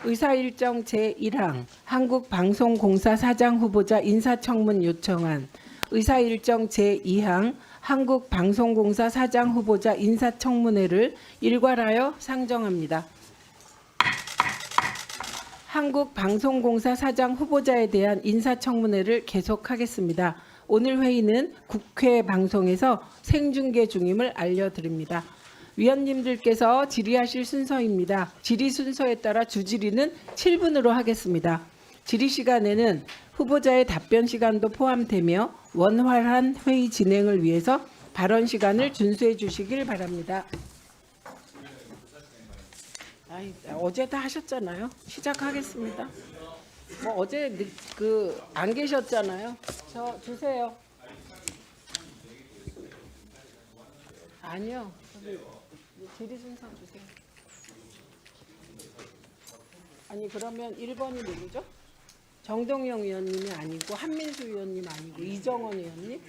의사일정 제1항 한국방송공사 사장 후보자 인사청문 요청안, 의사일정 제2항 한국방송공사 사장 후보자 인사청문회를 일괄하여 상정합니다. 한국방송공사 사장 후보자에 대한 인사청문회를 계속하겠습니다. 오늘 회의는 국회 방송에서 생중계 중임을 알려드립니다. 위원님들께서 질의하실 순서입니다. 질의 순서에 따라 주질의는 7분으로 하겠습니다. 질의 시간에는 후보자의 답변 시간도 포함되며 원활한 회의 진행을 위해서 발언 시간을 준수해 주시길 바랍니다. 어제 다 하셨잖아요. 시작하겠습니다. 뭐 어제 안 계셨잖아요. 저 주세요. 아니요. 질의 순서 주세요. 아니 그러면 1번이 누구죠? 정동영 의원님이 아니고 한민수 의원님 아니고 이정원 의원님?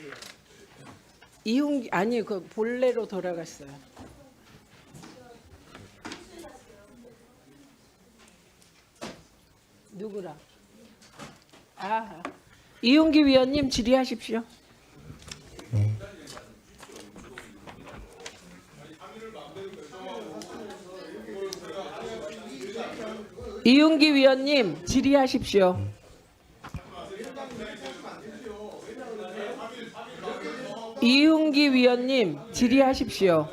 이훈기 아니 그 본래로 돌아갔어요. 누구라? 이훈기 위원님 질의하십시오. 이훈기 위원님 질의하십시오. 이훈기 위원님 질의하십시오.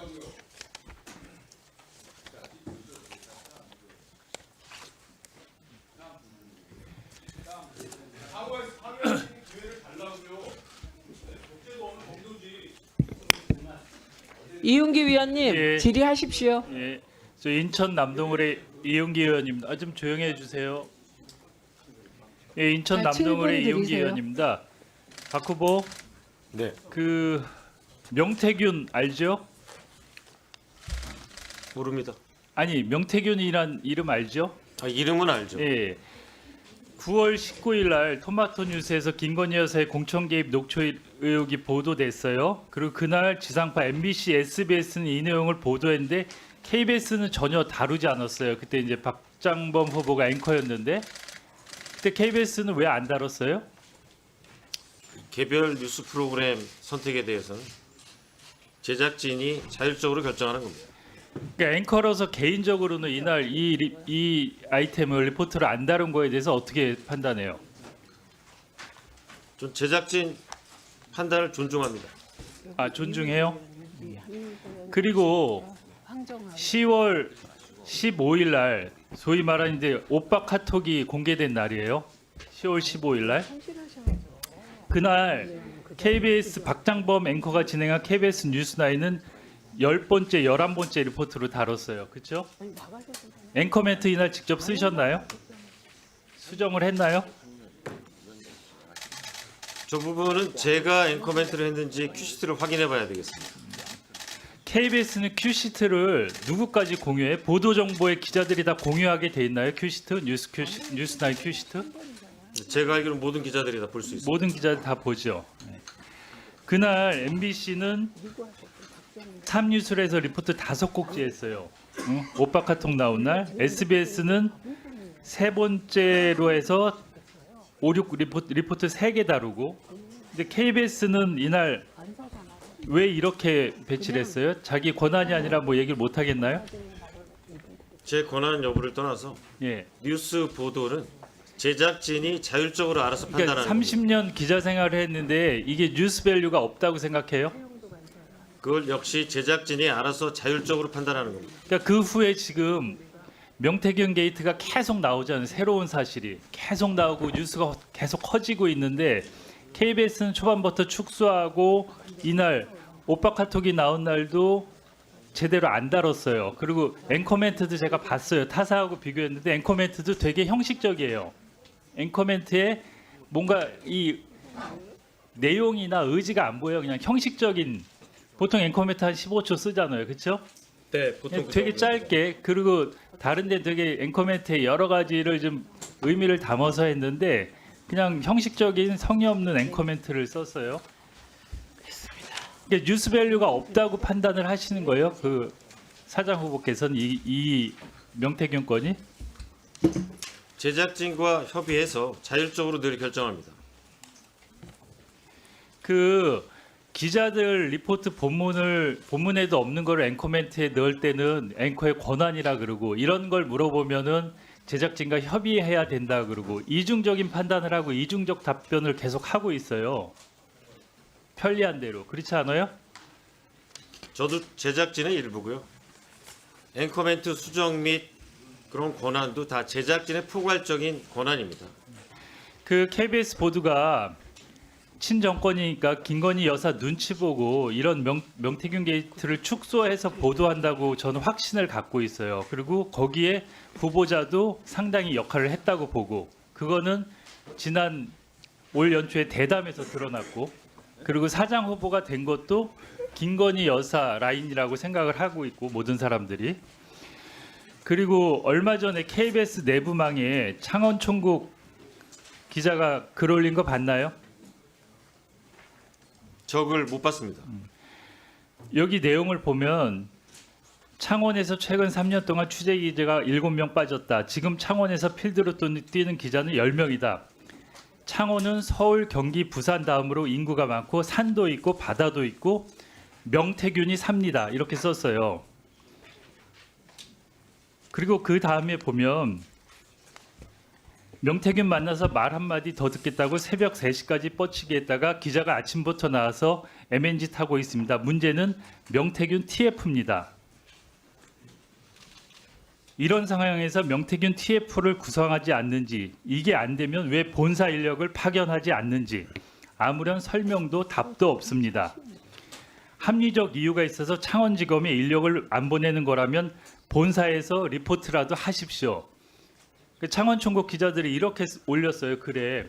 이훈기 위원님 예. 질의하십시오. 예, 저 인천 남동을의 이용기 의원입니다. 좀 조용해 주세요. 예, 인천 자, 남동을의 7분 이용기 드리세요. 의원입니다. 박 후보, 네, 그 명태균 알죠? 모릅니다. 아니 명태균이란 이름 알죠? 이름은 알죠. 예. 9월 19일 날 토마토 뉴스에서 김건희 여사의 공천 개입 녹취 의혹이 보도됐어요. 그리고 그날 지상파 MBC, SBS는 이 내용을 보도했는데 KBS는 전혀 다루지 않았어요. 그때 이제 박장범 후보가 앵커였는데 그때 KBS는 왜 안 다뤘어요? 개별 뉴스 프로그램 선택에 대해서는 제작진이 자율적으로 결정하는 겁니다. 그러니까 앵커로서 개인적으로는 이날 이 아이템을 리포트를 안 다룬 거에 대해서 어떻게 판단해요? 전 제작진 판단을 존중합니다. 존중해요. 그리고 10월 15일 날 소위 말하는 이제 오빠 카톡이 공개된 날이에요. 10월 15일 날. 그날 KBS 박장범 앵커가 진행한 KBS 뉴스나인은 10번째, 11번째 리포트로 다뤘어요. 그렇죠? 앵커 멘트 이날 직접 쓰셨나요? 수정을 했나요? 저 부분은 제가 앵커 멘트를 했는지 큐시트를 확인해 봐야 되겠습니다. KBS는 큐시트를 누구까지 공유해? 보도 정보의 기자들이 다 공유하게 돼 있나요? 큐시트? 뉴스나인 큐시트? 제가 알기로는 모든 기자들이 다 볼 수 있습니다. 모든 기자들 다 보죠. 그날 MBC는 탑뉴스에서 리포트 5꼭지 했어요. 오빠 카톡 나온 날. SBS는 세 번째로 해서 5, 6 리포트 3개 다루고. 근데 KBS는 이날 왜 이렇게 배치를 했어요? 자기 권한이 아니라 뭐 얘기를 못 하겠나요? 제 권한 여부를 떠나서 예. 뉴스 보도는 제작진이 자율적으로 알아서 그러니까 판단하는 겁니다. 30년 기자 생활을 했는데 이게 뉴스 밸류가 없다고 생각해요? 그걸 역시 제작진이 알아서 자율적으로 판단하는 겁니다. 그러니까 그 후에 지금 명태균 게이트가 계속 나오잖아요. 새로운 사실이 계속 나오고 뉴스가 계속 커지고 있는데 KBS는 초반부터 축소하고 이날 오빠 카톡이 나온 날도 제대로 안 다뤘어요. 그리고 앵커 멘트도 제가 봤어요. 타사하고 비교했는데 앵커 멘트도 되게 형식적이에요. 앵커 멘트에 뭔가 이 내용이나 의지가 안 보여요. 그냥 형식적인, 보통 앵커 멘트 한 15초 쓰잖아요. 그렇죠? 네, 보통 되게 짧게, 그리고 다른데 되게 앵커 멘트에 여러 가지를 좀 의미를 담아서 했는데 그냥 형식적인 성의 없는 앵커 멘트를 썼어요. 그러니까 뉴스 밸류가 없다고 판단을 하시는 거예요? 그 사장 후보께서는 이 명태균 건이? 제작진과 협의해서 자율적으로 늘 결정합니다. 그 기자들 리포트 본문에도 없는 걸 앵커 멘트에 넣을 때는 앵커의 권한이라 그러고 이런 걸 물어보면은 제작진과 협의해야 된다 그러고 이중적인 판단을 하고 이중적 답변을 계속 하고 있어요. 편리한 대로. 그렇지 않아요? 저도 제작진의 일부고요. 앵커 멘트 수정 및 그런 권한도 다 제작진의 포괄적인 권한입니다. 그 KBS 보도가 친정권이니까 김건희 여사 눈치 보고 이런 명태균 게이트를 축소해서 보도한다고 저는 확신을 갖고 있어요. 그리고 거기에 후보자도 상당히 역할을 했다고 보고 그거는 지난 올 연초에 대담에서 드러났고 그리고 사장 후보가 된 것도 김건희 여사 라인이라고 생각을 하고 있고 모든 사람들이. 그리고 얼마 전에 KBS 내부망에 창원 총국 기자가 글 올린 거 봤나요? 적을 못 봤습니다. 여기 내용을 보면 창원에서 최근 3년 동안 취재 기자가 7명 빠졌다. 지금 창원에서 필드로 뛰는 기자는 10명이다. 창원은 서울, 경기, 부산 다음으로 인구가 많고 산도 있고 바다도 있고 명태균이 삽니다. 이렇게 썼어요. 그리고 그 다음에 보면 명태균 만나서 말 한마디 더 듣겠다고 새벽 3시까지 뻗치게 했다가 기자가 아침부터 나와서 MNG 타고 있습니다. 문제는 명태균 TF입니다. 이런 상황에서 명태균 TF를 구성하지 않는지 이게 안 되면 왜 본사 인력을 파견하지 않는지 아무런 설명도 답도 없습니다. 합리적 이유가 있어서 창원지검에 인력을 안 보내는 거라면 본사에서 리포트라도 하십시오. 창원 총국 기자들이 이렇게 올렸어요. 글에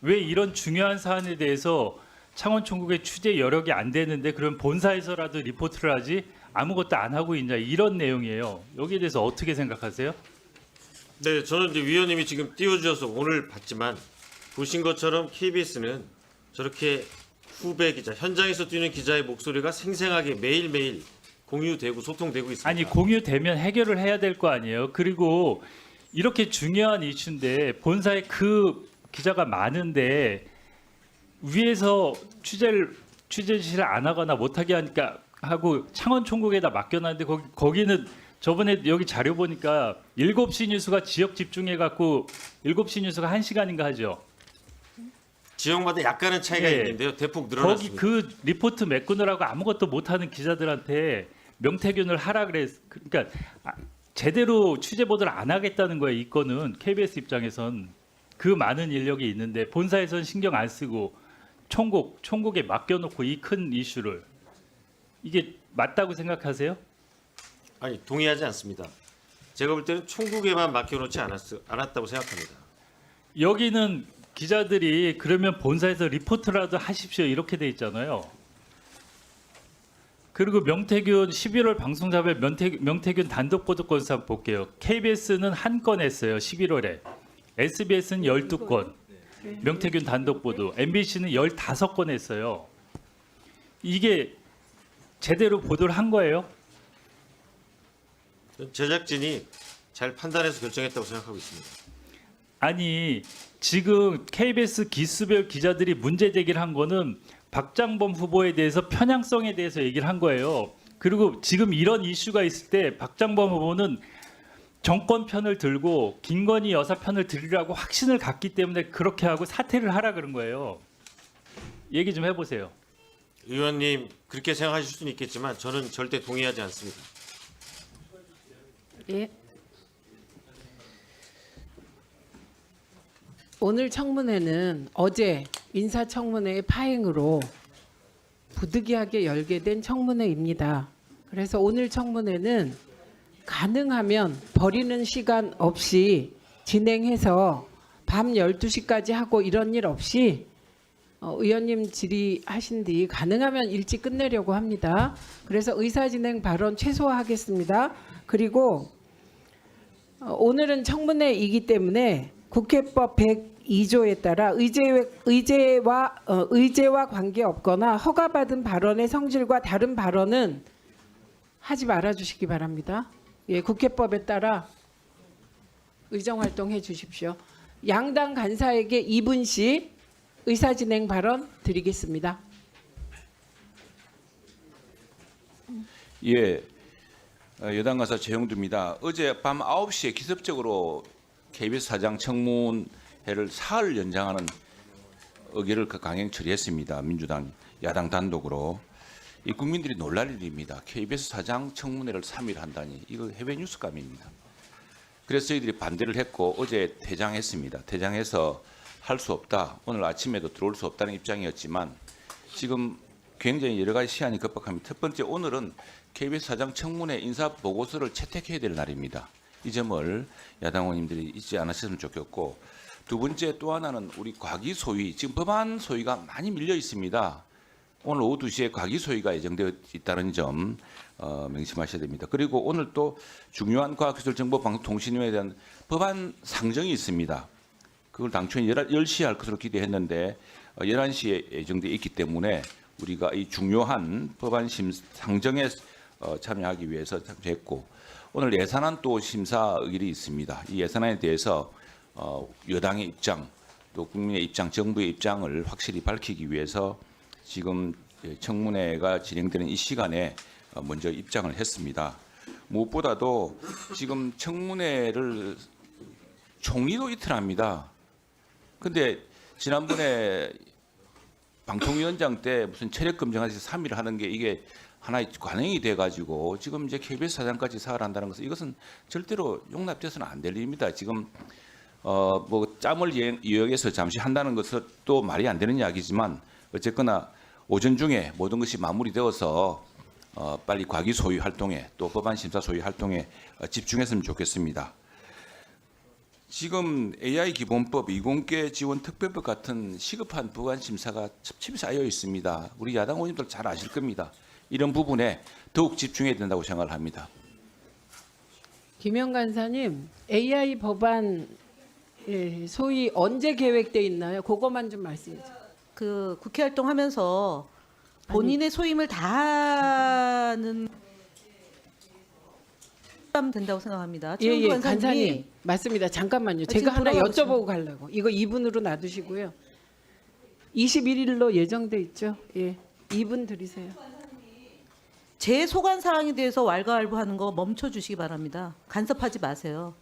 왜 이런 중요한 사안에 대해서 창원 총국의 취재 여력이 안 되는데 그럼 본사에서라도 리포트를 하지 아무것도 안 하고 있냐 이런 내용이에요. 여기에 대해서 어떻게 생각하세요? 네, 저는 이제 위원님이 지금 띄워주셔서 오늘 봤지만 보신 것처럼 KBS는 저렇게 후배 기자, 현장에서 뛰는 기자의 목소리가 생생하게 매일매일 공유되고 소통되고 있습니다. 아니 공유되면 해결을 해야 될 거 아니에요. 그리고 이렇게 중요한 이슈인데 본사에 그 기자가 많은데 위에서 취재 지시를 안 하거나 못하게 하니까 하고 창원 총국에다 맡겨놨는데 거기는 저번에 여기 자료 보니까 7시 뉴스가 지역 집중해 갖고 7시 뉴스가 1시간인가 하죠. 지역마다 약간은 차이가 예. 있는데요. 대폭 거기 늘어났습니다. 그 리포트 메꾸느라고 아무것도 못하는 기자들한테 명태균을 하라 그래. 그러니까 제대로 취재 보도를 안 하겠다는 거예요. 이 건은 KBS 입장에선 그 많은 인력이 있는데 본사에선 신경 안 쓰고 총국에 맡겨놓고 이 큰 이슈를 이게 맞다고 생각하세요? 아니 동의하지 않습니다. 제가 볼 때는 총국에만 맡겨놓지 않았다고 생각합니다. 여기는 기자들이 그러면 본사에서 리포트라도 하십시오 이렇게 돼 있잖아요. 그리고 명태균 11월 방송사별 명태균 단독 보도 건수 한번 볼게요. KBS는 한 건 했어요. 11월에. SBS는 12건. 명태균 단독 보도. MBC는 15건 했어요. 이게 제대로 보도를 한 거예요? 제작진이 잘 판단해서 결정했다고 생각하고 있습니다. 아니 지금 KBS 기수별 기자들이 문제 제기를 한 거는 박장범 후보에 대해서 편향성에 대해서 얘기를 한 거예요. 그리고 지금 이런 이슈가 있을 때 박장범 후보는 정권 편을 들고 김건희 여사 편을 들으라고 확신을 갖기 때문에 그렇게 하고 사퇴를 하라 그런 거예요. 얘기 좀 해보세요. 의원님 그렇게 생각하실 수는 있겠지만 저는 절대 동의하지 않습니다. 예. 오늘 청문회는 어제 인사청문회의 파행으로 부득이하게 열게 된 청문회입니다. 그래서 오늘 청문회는 가능하면 버리는 시간 없이 진행해서 밤 12시까지 하고 이런 일 없이 의원님 질의하신 뒤 가능하면 일찍 끝내려고 합니다. 그래서 의사진행 발언 최소화하겠습니다. 그리고 오늘은 청문회이기 때문에 국회법 102조에 따라 의제와 관계없거나 허가받은 발언의 성질과 다른 발언은 하지 말아주시기 바랍니다. 예, 국회법에 따라 의정 활동해 주십시오. 양당 간사에게 2분씩 의사진행 발언 드리겠습니다. 예, 여당 간사 최영두입니다. 어제 밤 9시에 기습적으로 KBS 사장 청문회를 사흘 연장하는 의결을 강행 처리했습니다. 민주당 야당 단독으로. 이 국민들이 놀랄 일입니다. KBS 사장 청문회를 3일 한다니 이거 해외 뉴스감입니다. 그래서 저희들이 반대를 했고 어제 퇴장했습니다. 퇴장해서 할 수 없다. 오늘 아침에도 들어올 수 없다는 입장이었지만 지금 굉장히 여러 가지 시한이 급박합니다. 첫 번째 오늘은 KBS 사장 청문회 인사 보고서를 채택해야 될 날입니다. 이 점을 야당 의원님들이 잊지 않으셨으면 좋겠고 두 번째 또 하나는 우리 과기 소위 지금 법안 소위가 많이 밀려 있습니다. 오늘 오후 2시에 과기 소위가 예정되어 있다는 점 명심하셔야 됩니다. 그리고 오늘 또 중요한 과학기술정보방송통신위에 대한 법안 상정이 있습니다. 그걸 당초에 10시에 할 것으로 기대했는데 11시에 예정되어 있기 때문에 우리가 이 중요한 법안 상정에 참여하기 위해서 참여했고 오늘 예산안 또 심사 의결이 있습니다. 이 예산안에 대해서 여당의 입장 또 국민의 입장, 정부의 입장을 확실히 밝히기 위해서 지금 청문회가 진행되는 이 시간에 먼저 입장을 했습니다. 무엇보다도 지금 청문회를 총리도 이틀합니다. 근데 지난번에 방통위원장 때 무슨 체력 검정하시 3일 하는 게 이게 하나의 관행이 돼가지고 지금 이제 KBS 사장까지 사활 한다는 것은 이것은 절대로 용납돼서는 안 될 일입니다. 지금 뭐 짬을 이용해서 잠시 한다는 것은 또 말이 안 되는 이야기지만 어쨌거나 오전 중에 모든 것이 마무리되어서 빨리 과기 소위 활동에 또 법안 심사 소위 활동에 집중했으면 좋겠습니다. 지금 AI 기본법, 이공계 지원 특별법 같은 시급한 법안 심사가 첩첩이 쌓여 있습니다. 우리 야당 의원님들 잘 아실 겁니다. 이런 부분에 더욱 집중해야 된다고 생각을 합니다. 김영 간사님, AI 법안 소위 언제 계획돼 있나요? 그것만 좀 말씀해 주세요. 그 국회 활동하면서 본인의 소임을 다하는 하면 된다고 생각합니다. 최영두 간사님이 간사님 맞습니다. 잠깐만요. 제가 지금 하나 돌아가고 여쭤보고 가려고. 이거 2분으로 놔두시고요. 21일로 예정돼 있죠. 예, 2분 드리세요. 제 소관 사항에 대해서 왈가왈부하는 거 멈춰 주시기 바랍니다. 간섭하지 마세요.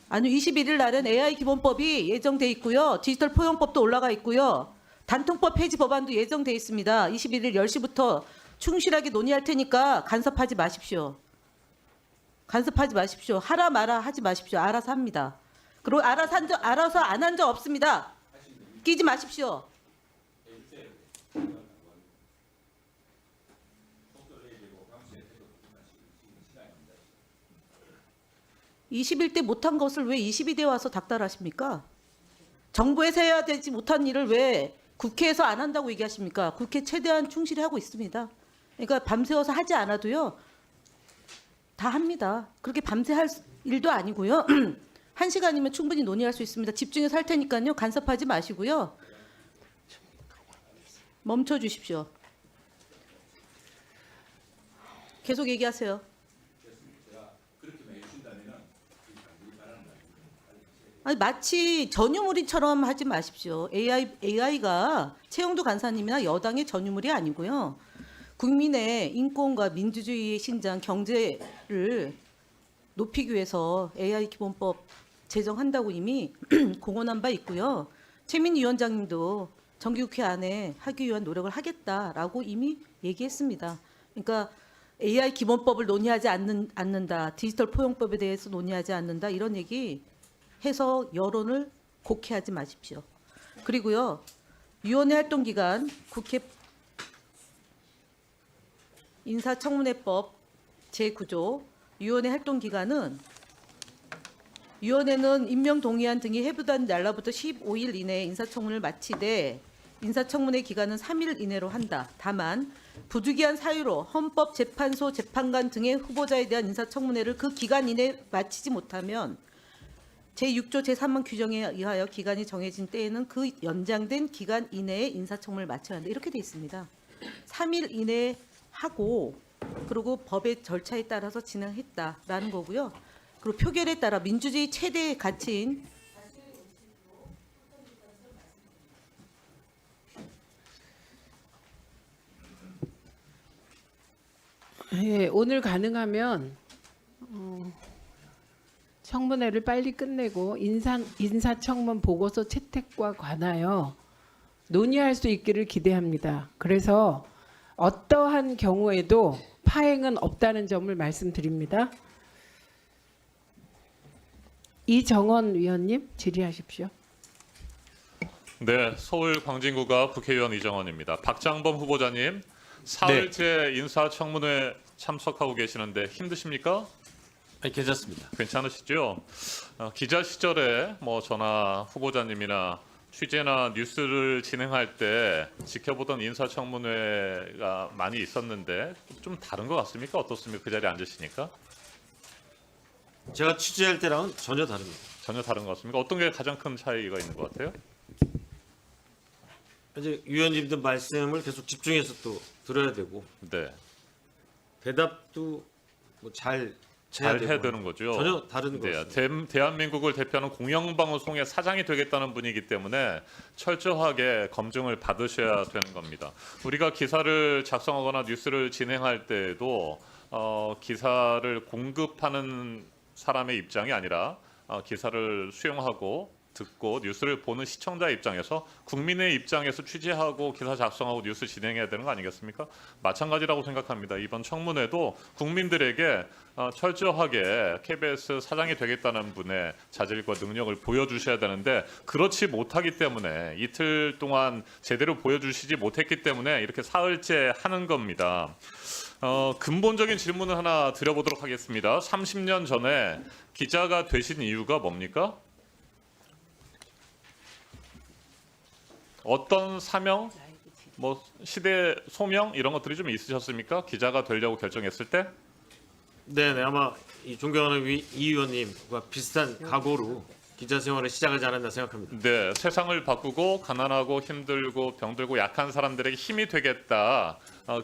아니 21일 날은 AI 기본법이 예정돼 있고요. 디지털 포용법도 올라가 있고요. 단통법 폐지 법안도 예정돼 있습니다. 21일 10시부터 충실하게 논의할 테니까 간섭하지 마십시오. 간섭하지 마십시오. 하라 마라 하지 마십시오. 알아서 합니다. 그리고 알아서 안 한 적 없습니다. 끼지 마십시오. 20일 때 못한 것을 왜 22대 와서 닥달하십니까? 정부에서 해야 되지 못한 일을 왜 국회에서 안 한다고 얘기하십니까? 국회 최대한 충실히 하고 있습니다. 그러니까 밤새워서 하지 않아도요. 다 합니다. 그렇게 밤새 할 일도 아니고요. 1시간이면 충분히 논의할 수 있습니다. 집중해서 할 테니까요. 간섭하지 마시고요. 멈춰 주십시오. 계속 얘기하세요. 아니, 마치 전유물이처럼 하지 마십시오. AI가 최영두 간사님이나 여당의 전유물이 아니고요. 국민의 인권과 민주주의의 신장, 경제를 높이기 위해서 AI 기본법 제정한다고 이미 공언한 바 있고요. 최민희 위원장님도 정기국회 안에 하기 위한 노력을 하겠다라고 이미 얘기했습니다. 그러니까 AI 기본법을 논의하지 않는다, 디지털 포용법에 대해서 논의하지 않는다 이런 얘기 해서 여론을 곡해하지 마십시오. 그리고요. 위원회 활동 기간 국회 인사청문회법 제9조 위원회 활동 기간은 위원회는 임명 동의안 등이 해부된 날로부터 15일 이내에 인사청문을 마치되 인사청문회 기간은 3일 이내로 한다. 다만 부득이한 사유로 헌법재판소 재판관 등의 후보자에 대한 인사청문회를 그 기간 이내에 마치지 못하면 제6조 제3번 규정에 의하여 기간이 정해진 때에는 그 연장된 기간 이내에 인사청문을 마쳐야 한다. 이렇게 돼 있습니다. 3일 이내에 하고 그리고 법의 절차에 따라서 진행했다라는 거고요. 그리고 표결에 따라 민주주의 최대 가치인 예, 오늘 가능하면 청문회를 빨리 끝내고 인사청문 보고서 채택과 관하여 논의할 수 있기를 기대합니다. 그래서 어떠한 경우에도 파행은 없다는 점을 말씀드립니다. 이정원 위원님 질의하십시오. 네, 서울 광진구가 국회의원 이정원입니다. 박장범 후보자님, 사흘째 인사청문회 참석하고 계시는데 힘드십니까? 아니, 괜찮습니다. 괜찮으시죠? 기자 시절에 뭐 저나 후보자님이나 취재나 뉴스를 진행할 때 지켜보던 인사청문회가 많이 있었는데 좀 다른 것 같습니까? 어떻습니까? 그 자리에 앉으시니까 제가 취재할 때랑은 전혀 다릅니다. 전혀 다른 것 같습니까? 어떤 게 가장 큰 차이가 있는 것 같아요? 이제 위원님들 말씀을 계속 집중해서 또 들어야 되고 네, 대답도 잘 잘 해야 되는 거죠. 전혀 다른 네, 거죠. 대한민국을 대표하는 공영방송의 사장이 되겠다는 분이기 때문에 철저하게 검증을 받으셔야 되는 겁니다. 우리가 기사를 작성하거나 뉴스를 진행할 때에도 기사를 공급하는 사람의 입장이 아니라 기사를 수용하고 듣고 뉴스를 보는 시청자 입장에서 국민의 입장에서 취재하고 기사 작성하고 뉴스 진행해야 되는 거 아니겠습니까? 마찬가지라고 생각합니다. 이번 청문회도 국민들에게 철저하게 KBS 사장이 되겠다는 분의 자질과 능력을 보여주셔야 되는데 그렇지 못하기 때문에 이틀 동안 제대로 보여주시지 못했기 때문에 이렇게 사흘째 하는 겁니다. 근본적인 질문을 하나 드려보도록 하겠습니다. 30년 전에 기자가 되신 이유가 뭡니까? 어떤 사명, 뭐 시대 소명 이런 것들이 좀 있으셨습니까? 기자가 되려고 결정했을 때? 네네, 아마 이 존경하는 이 의원님과 비슷한 각오로 기자 생활을 시작하지 않았나 생각합니다. 네, 세상을 바꾸고 가난하고 힘들고 병들고 약한 사람들에게 힘이 되겠다,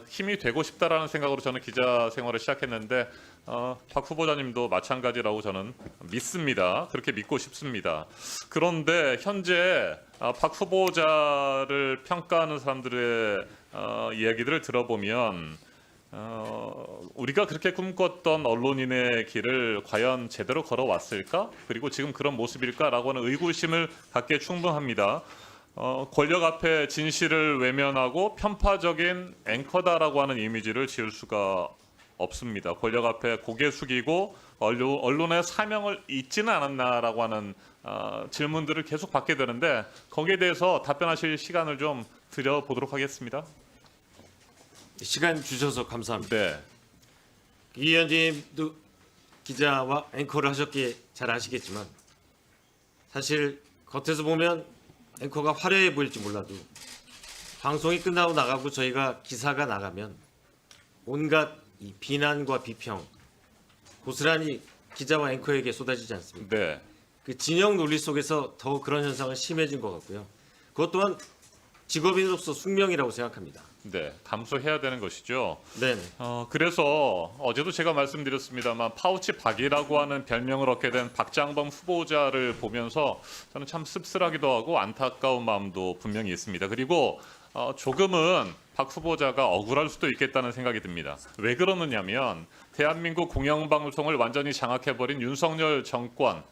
힘이 되고 싶다라는 생각으로 저는 기자 생활을 시작했는데 박 후보자님도 마찬가지라고 저는 믿습니다. 그렇게 믿고 싶습니다. 그런데 현재 박 후보자를 평가하는 사람들의 이야기들을 들어보면 우리가 그렇게 꿈꿨던 언론인의 길을 과연 제대로 걸어왔을까? 그리고 지금 그런 모습일까라고 하는 의구심을 갖기에 충분합니다. 권력 앞에 진실을 외면하고 편파적인 앵커다라고 하는 이미지를 지을 수가 없습니다. 권력 앞에 고개 숙이고 언론의 사명을 잊지는 않았나라고 하는 질문들을 계속 받게 되는데 거기에 대해서 답변하실 시간을 좀 드려보도록 하겠습니다. 시간 주셔서 감사합니다. 네. 이 의원님도 기자와 앵커를 하셨기에 잘 아시겠지만 사실 겉에서 보면 앵커가 화려해 보일지 몰라도 방송이 끝나고 나가고 저희가 기사가 나가면 온갖 이 비난과 비평 고스란히 기자와 앵커에게 쏟아지지 않습니까? 네. 그 진영 논리 속에서 더 그런 현상은 심해진 것 같고요. 그것 또한 직업인으로서 숙명이라고 생각합니다. 네, 감수해야 되는 것이죠. 네. 그래서 어제도 제가 말씀드렸습니다만 파우치 박이라고 하는 별명을 얻게 된 박장범 후보자를 보면서 저는 참 씁쓸하기도 하고 안타까운 마음도 분명히 있습니다. 그리고 조금은 박 후보자가 억울할 수도 있겠다는 생각이 듭니다. 왜 그러느냐면 대한민국 공영방송을 완전히 장악해버린 윤석열 정권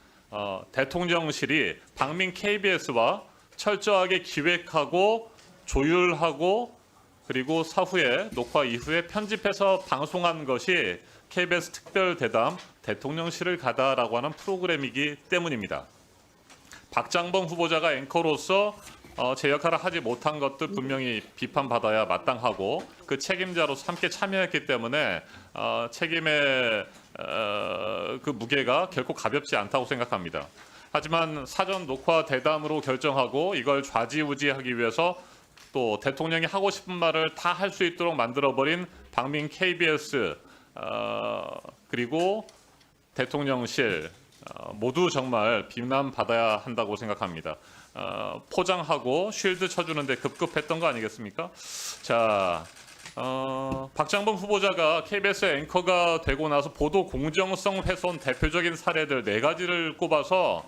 대통령실이 박민 KBS와 철저하게 기획하고 조율하고 그리고 사후에 녹화 이후에 편집해서 방송한 것이 KBS 특별대담 대통령실을 가다라고 하는 프로그램이기 때문입니다. 박장범 후보자가 앵커로서 제 역할을 하지 못한 것도 분명히 비판받아야 마땅하고 그 책임자로서 함께 참여했기 때문에 책임의 그 무게가 결코 가볍지 않다고 생각합니다. 하지만 사전 녹화 대담으로 결정하고 이걸 좌지우지하기 위해서 또 대통령이 하고 싶은 말을 다 할 수 있도록 만들어버린 박민 KBS 그리고 대통령실 모두 정말 비난받아야 한다고 생각합니다. 포장하고 쉴드 쳐주는데 급급했던 거 아니겠습니까? 자, 박장범 후보자가 KBS 앵커가 되고 나서 보도 공정성 훼손 대표적인 사례들 4가지를 꼽아서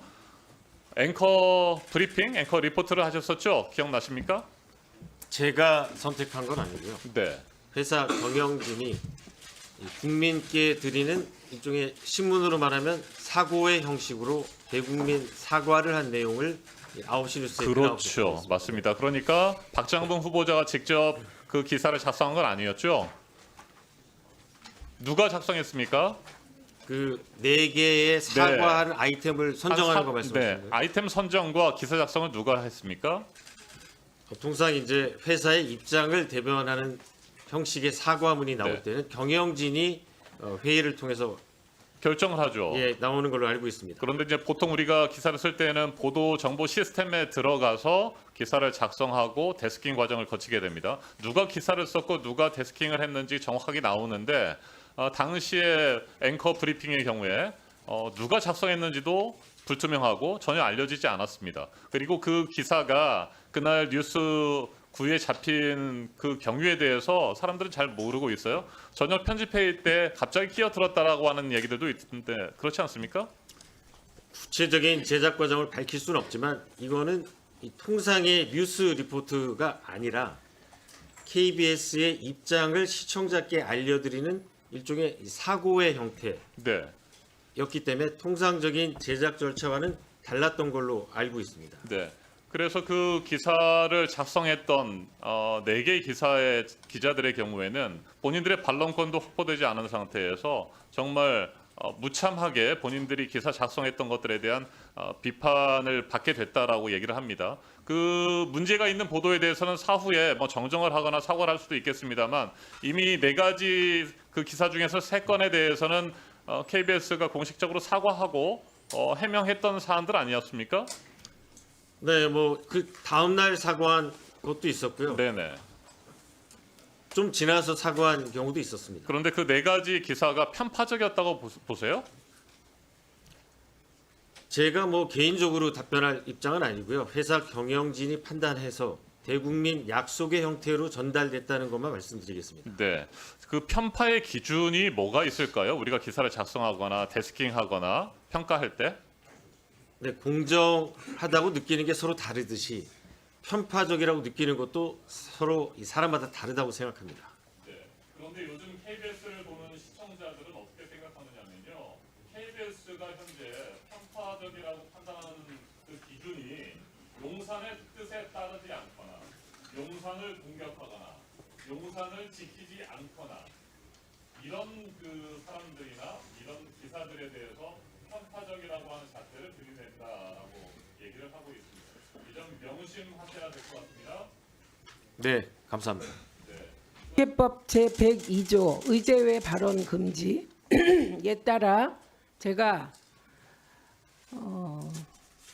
앵커 브리핑, 앵커 리포트를 하셨었죠? 기억나십니까? 제가 선택한 건 아니고요. 네. 회사 경영진이 이 국민께 드리는 일종의 신문으로 말하면 사고의 형식으로 대국민 사과를 한 내용을 9시 뉴스에 그렇죠. 맞습니다. 그러니까 박장범 후보자가 직접 그 기사를 작성한 건 아니었죠? 누가 작성했습니까? 그 4개의 사과하는 아이템을 선정하는 거 말씀하시는 거예요? 아이템 선정과 기사 작성은 누가 했습니까? 통상 이제 회사의 입장을 대변하는 형식의 사과문이 나올 네. 때는 경영진이 회의를 통해서 결정을 하죠. 나오는 걸로 알고 있습니다. 그런데 이제 보통 우리가 기사를 쓸 때는 보도 정보 시스템에 들어가서 기사를 작성하고 데스킹 과정을 거치게 됩니다. 누가 기사를 썼고 누가 데스킹을 했는지 정확하게 나오는데 당시에 앵커 브리핑의 경우에 누가 작성했는지도 불투명하고 전혀 알려지지 않았습니다. 그리고 그 기사가 그날 뉴스 구에 잡힌 그 경위에 대해서 사람들은 잘 모르고 있어요. 저녁 편집회의 때 갑자기 끼어들었다라고 하는 얘기들도 있는데 그렇지 않습니까? 구체적인 제작 과정을 밝힐 수는 없지만 이거는 이 통상의 뉴스 리포트가 아니라 KBS의 입장을 시청자께 알려드리는 일종의 사고의 형태였기 네. 때문에 통상적인 제작 절차와는 달랐던 걸로 알고 있습니다. 네. 그래서 그 기사를 작성했던 4개의 기사의 기자들의 경우에는 본인들의 반론권도 확보되지 않은 상태에서 정말 무참하게 본인들이 기사 작성했던 것들에 대한 비판을 받게 됐다라고 얘기를 합니다. 그 문제가 있는 보도에 대해서는 사후에 뭐 정정을 하거나 사과를 할 수도 있겠습니다만 이미 4가지 그 기사 중에서 3건에 대해서는 KBS가 공식적으로 사과하고 해명했던 사안들 아니었습니까? 네, 뭐 그 다음 날 사과한 것도 있었고요. 네네. 좀 지나서 사과한 경우도 있었습니다. 그런데 그 4가지 기사가 편파적이었다고 보세요? 제가 뭐 개인적으로 답변할 입장은 아니고요. 회사 경영진이 판단해서 대국민 약속의 형태로 전달됐다는 것만 말씀드리겠습니다. 네. 그 편파의 기준이 뭐가 있을까요? 우리가 기사를 작성하거나 데스킹하거나 평가할 때? 네, 공정하다고 느끼는 게 서로 다르듯이 편파적이라고 느끼는 것도 서로 이 사람마다 다르다고 생각합니다. 네. 그런데 요즘 KBS를 보는 시청자들은 어떻게 생각하느냐면요. KBS가 현재 편파적이라고 판단하는 그 기준이 용산의 뜻에 따르지 않거나 용산을 공격하거나 용산을 지키지 않거나 이런 그 사람들이나 이런 기사들에 대해서 편파적이라고 하는 잣대를 들이댄다라고 얘기를 하고 있습니다. 이 점 명심하셔야 될 것 같습니다. 네, 감사합니다. 국회법 제102조 의제외 발언 금지에 따라 제가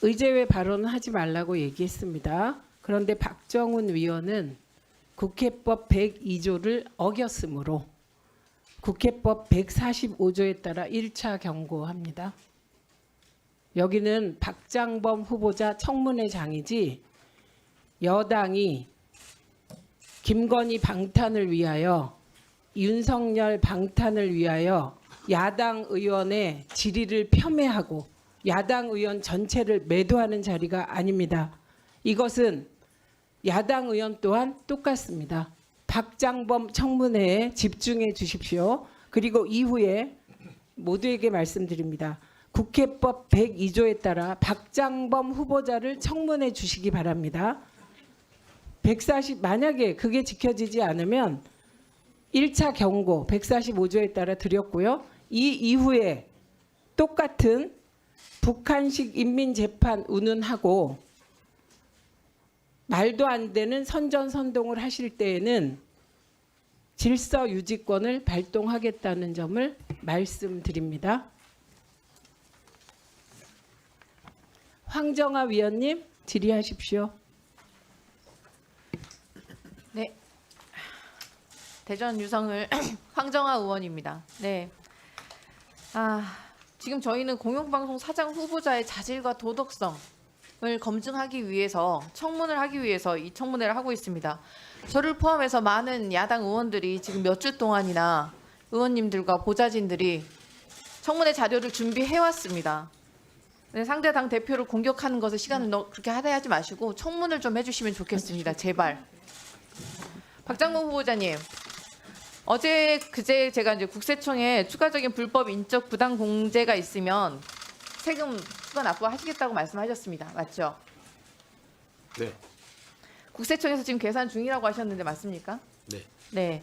의제외 발언을 하지 말라고 얘기했습니다. 그런데 박정훈 위원은 국회법 102조를 어겼으므로 국회법 145조에 따라 1차 경고합니다. 여기는 박장범 후보자 청문회장이지 여당이 김건희 방탄을 위하여 윤석열 방탄을 위하여 야당 의원의 질의를 폄훼하고 야당 의원 전체를 매도하는 자리가 아닙니다. 이것은 야당 의원 또한 똑같습니다. 박장범 청문회에 집중해 주십시오. 그리고 이후에 모두에게 말씀드립니다. 국회법 102조에 따라 박장범 후보자를 청문해 주시기 바랍니다. 만약에 그게 지켜지지 않으면 1차 경고 145조에 따라 드렸고요. 이 이후에 똑같은 북한식 인민재판 운운하고 말도 안 되는 선전선동을 하실 때에는 질서 유지권을 발동하겠다는 점을 말씀드립니다. 황정아 위원님 질의하십시오. 네. 대전 유성을 황정아 의원입니다. 네. 지금 저희는 공영방송 사장 후보자의 자질과 도덕성 검증하기 위해서 청문을 하기 위해서 이 청문회를 하고 있습니다. 저를 포함해서 많은 야당 의원들이 지금 몇 주 동안이나 의원님들과 보좌진들이 청문회 자료를 준비해 왔습니다. 네, 상대 당 대표를 공격하는 것을 시간을 그렇게 할애하지 마시고 청문을 좀 해주시면 좋겠습니다. 제발. 박장범 후보자님, 어제 그제 제가 이제 국세청에 추가적인 불법 인적 부당 공제가 있으면 세금 추가 납부하시겠다고 말씀하셨습니다. 맞죠? 네. 국세청에서 지금 계산 중이라고 하셨는데 맞습니까? 네. 네.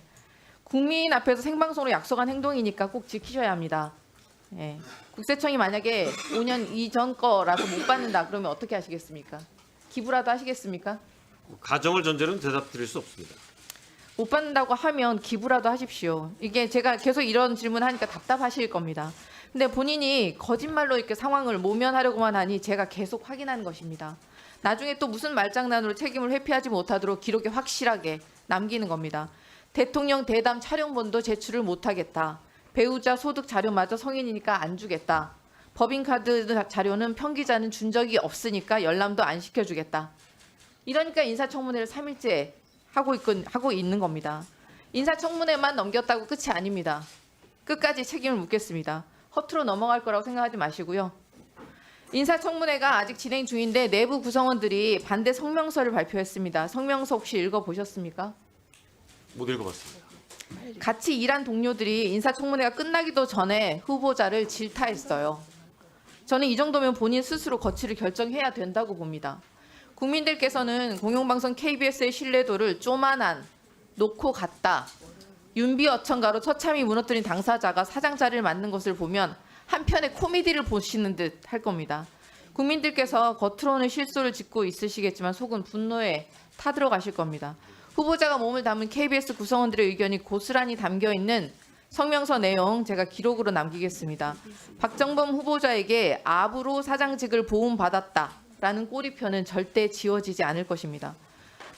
국민 앞에서 생방송으로 약속한 행동이니까 꼭 지키셔야 합니다. 예. 국세청이 만약에 5년 이전 거라서 못 받는다 그러면 어떻게 하시겠습니까? 기부라도 하시겠습니까? 가정을 전제로는 대답 드릴 수 없습니다. 못 받는다고 하면 기부라도 하십시오. 이게 제가 계속 이런 질문하니까 답답하실 겁니다. 근데 본인이 거짓말로 이렇게 상황을 모면하려고만 하니 제가 계속 확인하는 것입니다. 나중에 또 무슨 말장난으로 책임을 회피하지 못하도록 기록에 확실하게 남기는 겁니다. 대통령 대담 촬영본도 제출을 못하겠다. 배우자 소득 자료마저 성인이니까 안 주겠다. 법인카드 자료는 평기자는 준 적이 없으니까 열람도 안 시켜주겠다. 이러니까 인사청문회를 3일째 하고 있는 겁니다. 인사청문회만 넘겼다고 끝이 아닙니다. 끝까지 책임을 묻겠습니다. 허투루 넘어갈 거라고 생각하지 마시고요. 인사청문회가 아직 진행 중인데 내부 구성원들이 반대 성명서를 발표했습니다. 성명서 혹시 읽어보셨습니까? 못 읽어봤습니다. 같이 일한 동료들이 인사청문회가 끝나기도 전에 후보자를 질타했어요. 저는 이 정도면 본인 스스로 거취를 결정해야 된다고 봅니다. 국민들께서는 공영방송 KBS의 신뢰도를 쪼만한 놓고 갔다. 윤비어천가로 처참히 무너뜨린 당사자가 사장 자리를 맡는 것을 보면 한편의 코미디를 보시는 듯 할 겁니다. 국민들께서 겉으로는 실소를 짓고 있으시겠지만 속은 분노에 타들어가실 겁니다. 후보자가 몸을 담은 KBS 구성원들의 의견이 고스란히 담겨있는 성명서 내용 제가 기록으로 남기겠습니다. 박정범 후보자에게 압으로 사장직을 보훈받았다라는 꼬리표는 절대 지워지지 않을 것입니다.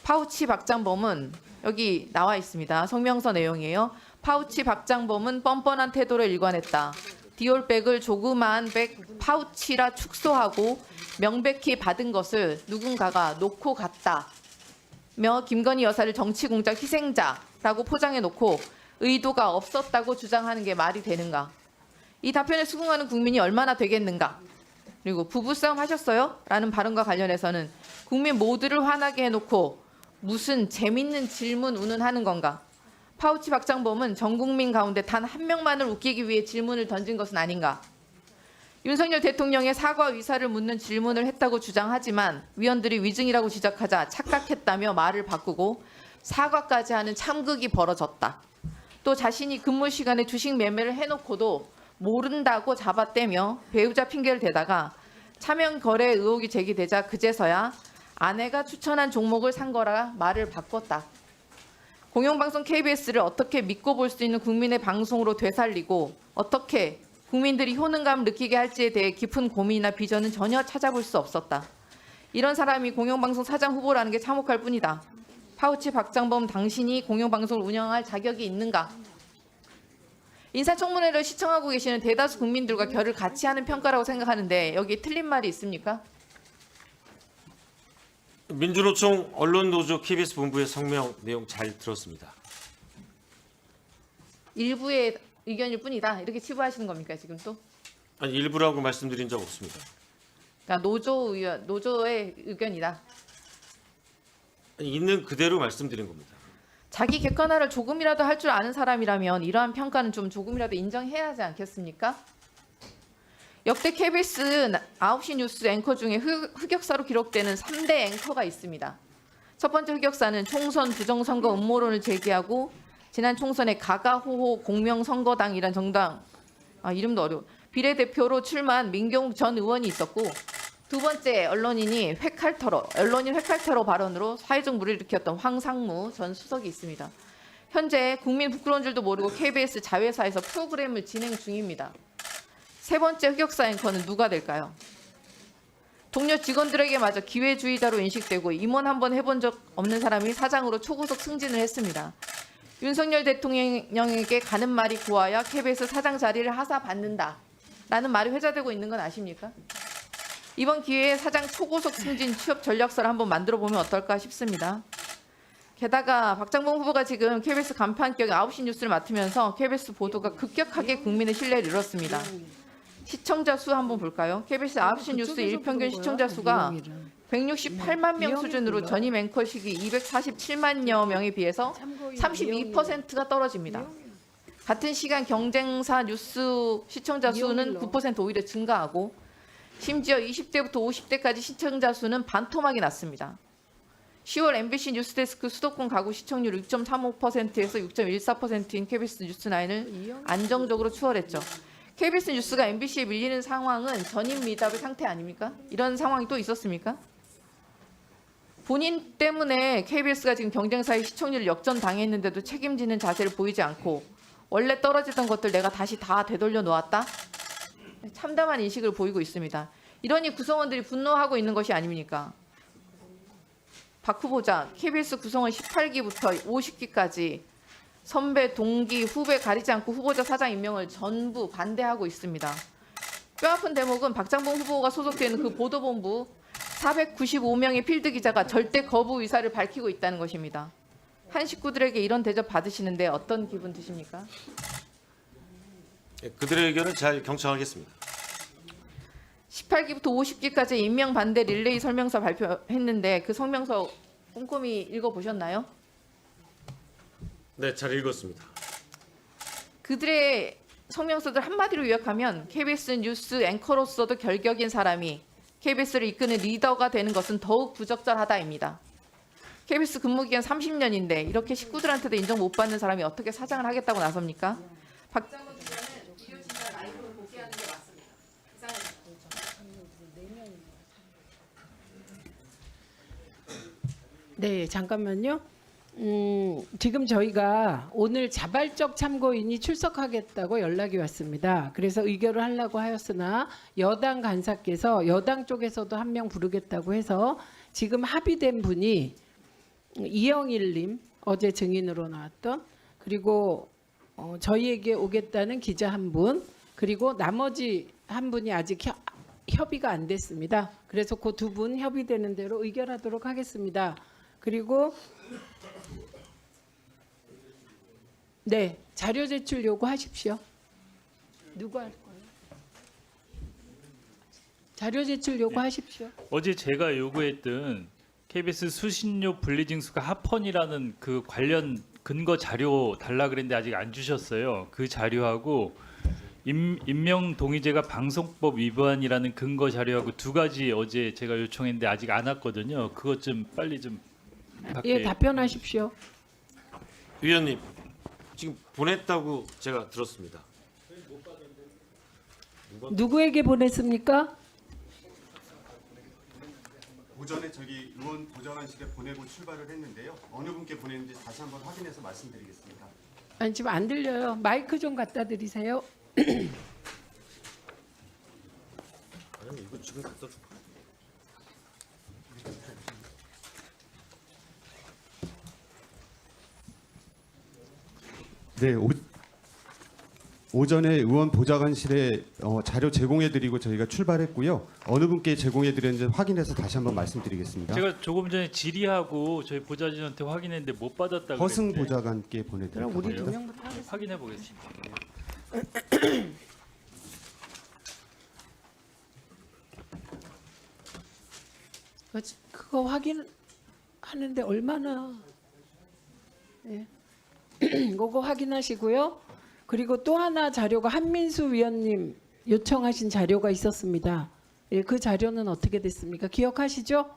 파우치 박장범은 여기 나와 있습니다. 성명서 내용이에요. 파우치 박장범은 뻔뻔한 태도로 일관했다. 디올백을 조그마한 백 파우치라 축소하고 명백히 받은 것을 누군가가 놓고 갔다. 며 김건희 여사를 정치공작 희생자라고 포장해놓고 의도가 없었다고 주장하는 게 말이 되는가? 이 답변에 수긍하는 국민이 얼마나 되겠는가? 그리고 부부싸움 하셨어요? 라는 발언과 관련해서는 국민 모두를 화나게 해놓고 무슨 재밌는 질문 운운하는 건가? 파우치 박장범은 전 국민 가운데 단 한 명만을 웃기기 위해 질문을 던진 것은 아닌가? 윤석열 대통령의 사과 의사를 묻는 질문을 했다고 주장하지만 위원들이 위증이라고 지적하자 착각했다며 말을 바꾸고 사과까지 하는 참극이 벌어졌다. 또 자신이 근무 시간에 주식 매매를 해놓고도 모른다고 잡아떼며 배우자 핑계를 대다가 차명 거래 의혹이 제기되자 그제서야 아내가 추천한 종목을 산 거라 말을 바꿨다. 공영방송 KBS를 어떻게 믿고 볼 수 있는 국민의 방송으로 되살리고 어떻게 국민들이 효능감을 느끼게 할지에 대해 깊은 고민이나 비전은 전혀 찾아볼 수 없었다. 이런 사람이 공영방송 사장 후보라는 게 참혹할 뿐이다. 파우치 박장범 당신이 공영방송을 운영할 자격이 있는가? 인사청문회를 시청하고 계시는 대다수 국민들과 결을 같이 하는 평가라고 생각하는데 여기 틀린 말이 있습니까? 민주노총 언론노조 KBS 본부의 성명 내용 잘 들었습니다. 일부의 의견일 뿐이다. 이렇게 치부하시는 겁니까 지금 또? 아니 일부라고 말씀드린 적 없습니다. 그러니까 노조의 의견이다. 아니, 있는 그대로 말씀드린 겁니다. 자기 객관화를 조금이라도 할 줄 아는 사람이라면 이러한 평가는 좀 조금이라도 인정해야 하지 않겠습니까? 역대 KBS 9시 뉴스 앵커 중에 흑역사로 기록되는 3대 앵커가 있습니다. 첫 번째 흑역사는 총선 부정선거 음모론을 제기하고 지난 총선에 가가호호 공명선거당이란 정당, 이름도 어려워, 비례대표로 출마한 민경욱 전 의원이 있었고 두 번째 언론인 획할터러 발언으로 사회적 물을 일으켰던 황상무 전 수석이 있습니다. 현재 국민 부끄러운 줄도 모르고 KBS 자회사에서 프로그램을 진행 중입니다. 세 번째 흑역사 앵커는 누가 될까요? 동료 직원들에게마저 기회주의자로 인식되고 임원 한번 해본 적 없는 사람이 사장으로 초고속 승진을 했습니다. 윤석열 대통령에게 가는 말이 고와야 KBS 사장 자리를 하사받는다라는 말이 회자되고 있는 건 아십니까? 이번 기회에 사장 초고속 승진 취업 전략서를 한번 만들어 보면 어떨까 싶습니다. 게다가 박장봉 후보가 지금 KBS 간판격 9시 뉴스를 맡으면서 KBS 보도가 급격하게 국민의 신뢰를 잃었습니다. 시청자 수 한번 볼까요? KBS 9시 뉴스 일평균 시청자 수가 168만 명 수준으로 전임 앵커 시기 247만여 명에 비해서 32%가 떨어집니다. 같은 시간 경쟁사 뉴스 시청자 수는 9% 오히려 증가하고 심지어 20대부터 50대까지 시청자 수는 반토막이 났습니다. 10월 MBC 뉴스데스크 수도권 가구 시청률 6.35%에서 6.14%인 KBS 뉴스9을 안정적으로 추월했죠. KBS 뉴스가 MBC에 밀리는 상황은 전임 미답의 상태 아닙니까? 이런 상황이 또 있었습니까? 본인 때문에 KBS가 지금 경쟁사의 시청률을 역전당했는데도 책임지는 자세를 보이지 않고 원래 떨어지던 것들 내가 다시 다 되돌려 놓았다? 참담한 인식을 보이고 있습니다. 이러니 구성원들이 분노하고 있는 것이 아닙니까? 박 후보자, KBS 구성원 18기부터 50기까지 선배, 동기, 후배 가리지 않고 후보자 사장 임명을 전부 반대하고 있습니다. 뼈아픈 대목은 박장봉 후보가 소속되는 그 보도본부 495명의 필드 기자가 절대 거부 의사를 밝히고 있다는 것입니다. 한 식구들에게 이런 대접 받으시는데 어떤 기분 드십니까? 그들의 의견은 잘 경청하겠습니다. 18기부터 50기까지 임명 반대 릴레이 설명서 발표했는데 그 성명서 꼼꼼히 읽어보셨나요? 네, 잘 읽었습니다. 그들의 성명서들 한마디로 요약하면 KBS 뉴스 앵커로서도 결격인 사람이 KBS를 이끄는 리더가 되는 것은 더욱 부적절하다입니다. KBS 근무기간 30년인데 이렇게 식구들한테도 인정 못 받는 사람이 어떻게 사장을 하겠다고 나섭니까? 박장원 주장은 비료 진단 라이브로 복귀하는 게 맞습니다. 네, 잠깐만요. 지금 저희가 오늘 자발적 참고인이 출석하겠다고 연락이 왔습니다. 그래서 의결을 하려고 하였으나 여당 간사께서 여당 쪽에서도 한 명 부르겠다고 해서 지금 합의된 분이 이영일님 어제 증인으로 나왔던 그리고 저희에게 오겠다는 기자 한 분 그리고 나머지 한 분이 아직 협의가 안 됐습니다. 그래서 그 두 분 협의되는 대로 의결하도록 하겠습니다. 그리고 네, 자료 제출 요구하십시오. 누구 할 거예요? 자료 제출 요구하십시오. 어제 제가 요구했던 KBS 수신료 분리징수가 합헌이라는 그 관련 근거 자료 달라 그랬는데 아직 안 주셨어요. 그 자료하고 임명 동의제가 방송법 위반이라는 근거 자료하고 두 가지 어제 제가 요청했는데 아직 안 왔거든요. 그것 좀 빨리 좀 예, 답변하십시오. 위원님, 지금 보냈다고 제가 들었습니다. 누구에게 보냈습니까? 오전에 저기 의원 보좌관실에 보내고 출발을 했는데요. 어느 분께 보냈는지 다시 한번 확인해서 말씀드리겠습니다. 아니 지금 안 들려요. 마이크 좀 갖다 드리세요. 아니, 이거 지금 갖다 줄까? 네, 오전에 의원 보좌관실에 자료 제공해드리고 저희가 출발했고요. 어느 분께 제공해드렸는지 확인해서 다시 한번 말씀드리겠습니다. 제가 조금 전에 질의하고 저희 보좌진한테 확인했는데 못 받았다고 허승 그랬는데 보좌관께 그럼 보내드릴게요. 우리 두 명부터 하겠습니다. 확인해 보겠습니다. 그거 확인하는데 얼마나 예. 그거 확인하시고요. 그리고 또 하나 자료가 한민수 위원님 요청하신 자료가 있었습니다. 예, 그 자료는 어떻게 됐습니까? 기억하시죠?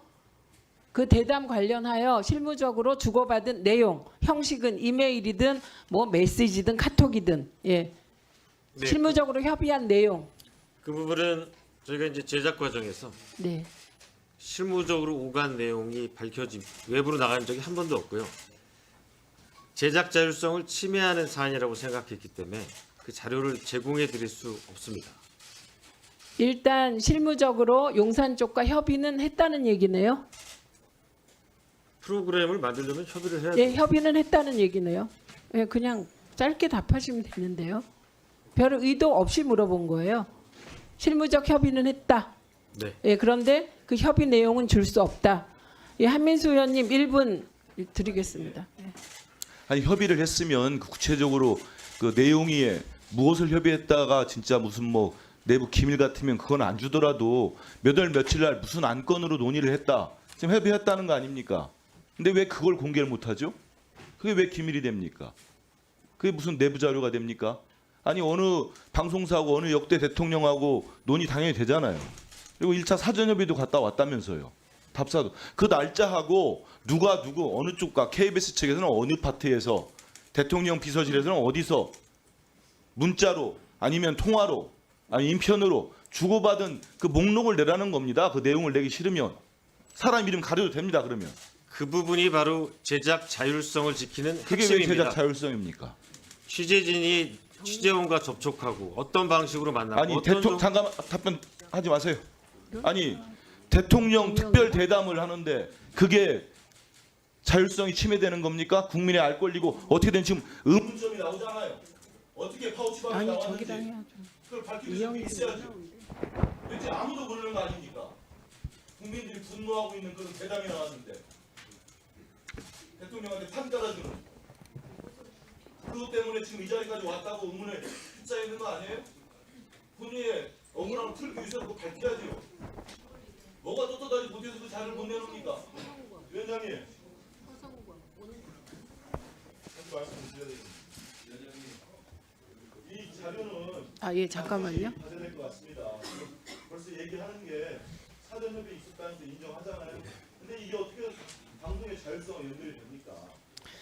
그 대담 관련하여 실무적으로 주고받은 내용, 형식은 이메일이든 뭐 메시지든 카톡이든 예. 네. 실무적으로 협의한 내용. 그 부분은 저희가 이제 제작 과정에서 네. 실무적으로 오간 내용이 밝혀진 외부로 나간 적이 한 번도 없고요. 제작 자율성을 침해하는 사안이라고 생각했기 때문에 그 자료를 제공해 드릴 수 없습니다. 일단 실무적으로 용산 쪽과 협의는 했다는 얘기네요. 프로그램을 만들려면 협의를 해야 예, 돼요. 협의는 했다는 얘기네요. 예, 그냥 짧게 답하시면 되는데요. 별 의도 없이 물어본 거예요. 실무적 협의는 했다. 네. 예, 그런데 그 협의 내용은 줄 수 없다. 예, 한민수 의원님 1분 드리겠습니다. 아니 협의를 했으면 구체적으로 그 내용이 무엇을 협의했다가 진짜 무슨 뭐 내부 기밀 같으면 그건 안 주더라도 몇 월 며칠 날 무슨 안건으로 논의를 했다. 지금 협의했다는 거 아닙니까? 근데 왜 그걸 공개를 못 하죠? 그게 왜 기밀이 됩니까? 그게 무슨 내부 자료가 됩니까? 아니 어느 방송사하고 어느 역대 대통령하고 논의 당연히 되잖아요. 그리고 1차 사전협의도 갔다 왔다면서요. 답사도. 그 날짜하고 누가 누구 어느 쪽과 KBS 측에서는 어느 파트에서 대통령 비서실에서는 어디서 문자로 아니면 통화로 아니 인편으로 주고받은 그 목록을 내라는 겁니다. 그 내용을 내기 싫으면 사람 이름 가려도 됩니다. 그러면 그 부분이 바로 제작 자율성을 지키는 그게 왜 핵심입니다. 제작 자율성입니까? 취재진이 취재원과 접촉하고 어떤 방식으로 만나고 아니 어떤 대통령 잠깐 답변하지 마세요. 아니 대통령 특별 대담을 하는데 그게 자율성이 침해되는 겁니까? 국민의 알 권리고 어떻게든 지금 의문점이 나오잖아요. 어떻게 파우치방이 아니 나왔는지 저기랑 해야죠. 그걸 밝힐 수 있어야죠. 왠지 아무도 모르는 거 아닙니까? 국민들이 분노하고 있는 그런 대담이 나왔는데 대통령한테 판 따라주는 그것 때문에 지금 이 자리까지 왔다고 의문을 휩싸여 있는 거 아니에요? 본인의 억울함을 틀기 위해서 그거 밝혀야죠. 뭐가 떳떳하지 못해서 그 자료를 못 내놓습니까? 위원장님. 다시 말씀드려야 되겠습니다. 이 자료는 아, 예, 잠깐만요. 받아야 될 것 같습니다. 벌써 얘기하는 게 사전 협의 있었다는 거 인정하잖아요. 근데 이게 어떻게 방송의 자율성과 연결이 됩니까?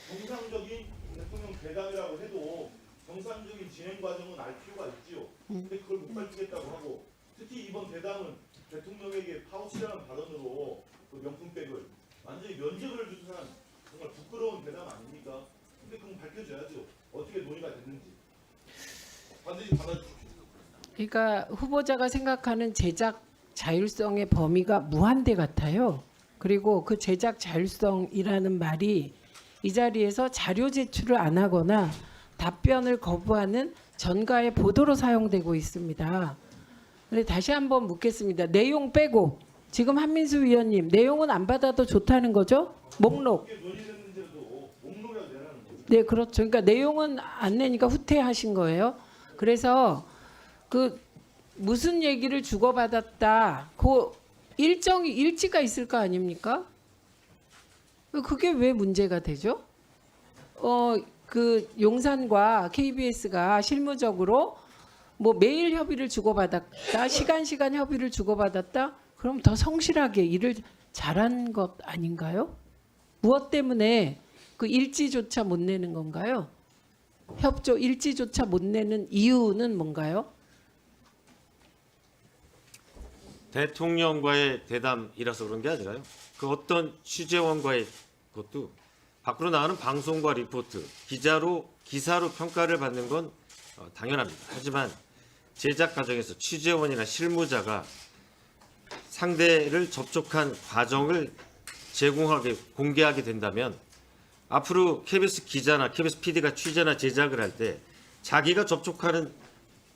정상적인 대통령 대담이라고 해도 정상적인 진행 과정은 알 필요가 있지요. 근데 그걸 못 밝히겠다고 하고 특히 이번 대담은 대통령에게 파우치라는 발언으로 그 명품백을 완전히 면접을 주선한 정말 부끄러운 대담 아닙니까? 근데 그건 밝혀줘야죠. 어떻게 논의가 됐는지 반드시 받아주십시오. 그러니까 후보자가 생각하는 제작 자율성의 범위가 무한대 같아요. 그리고 그 제작 자율성이라는 말이 이 자리에서 자료 제출을 안 하거나 답변을 거부하는 전가의 보도로 사용되고 있습니다. 근데 다시 한번 묻겠습니다. 내용 빼고 지금 한민수 위원님 내용은 안 받아도 좋다는 거죠? 목록. 네, 그렇죠. 그러니까 내용은 안 내니까 후퇴하신 거예요. 그래서 그 무슨 얘기를 주고받았다. 그 일정이 일지가 있을 거 아닙니까? 그게 왜 문제가 되죠? 그 용산과 KBS가 실무적으로 뭐 매일 협의를 주고받았다, 시간 협의를 주고받았다. 그럼 더 성실하게 일을 잘한 것 아닌가요? 무엇 때문에 그 일지조차 못 내는 건가요? 협조 일지조차 못 내는 이유는 뭔가요? 대통령과의 대담이라서 그런 게 아니라요. 그 어떤 취재원과의 것도 밖으로 나가는 방송과 리포트, 기사로 평가를 받는 건 당연합니다. 하지만 제작 과정에서 취재원이나 실무자가 상대를 접촉한 과정을 공개하게 된다면 앞으로 KBS 기자나 KBS PD가 취재나 제작을 할 때 자기가 접촉하는